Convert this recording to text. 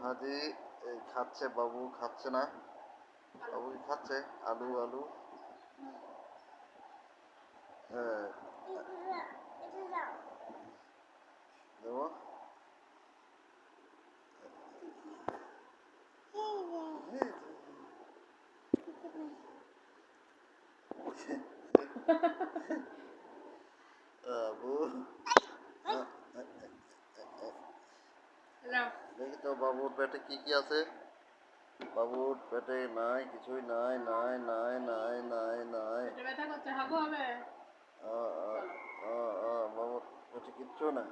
হাজি এই খাচ্ছে, বাবু খাচ্ছে না। বাবু কি খাচ্ছে? আলু আলু। হ্যাঁ, দেবো। বাবু দেখি তো বাবুর পেটে কি কি আছে। বাবুর পেটে নাই, কিছুই নাই, নাই নাই নাই নাই নাই। পেটে ব্যথা করছে, হাগু হবে। বাবুর পেটে কিচ্ছু নাই।